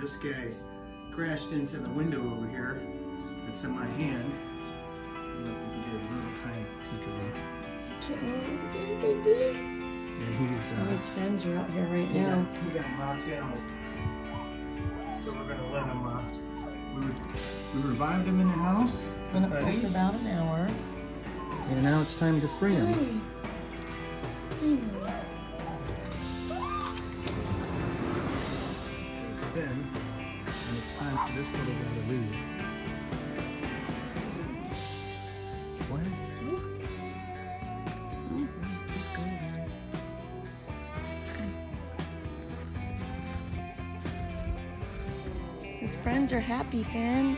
this guy crashed into the window over here that's in my hand. I don't know if you can get a little tiny peek of him. Baby. And he's His friends are out here right now. he got knocked out. So we're gonna let him we revived him in the house. It's been up there for about an hour. And now it's time to free him. There's Finn. And it's time for this little guy to leave. What? He's golden. His friends are happy, Finn.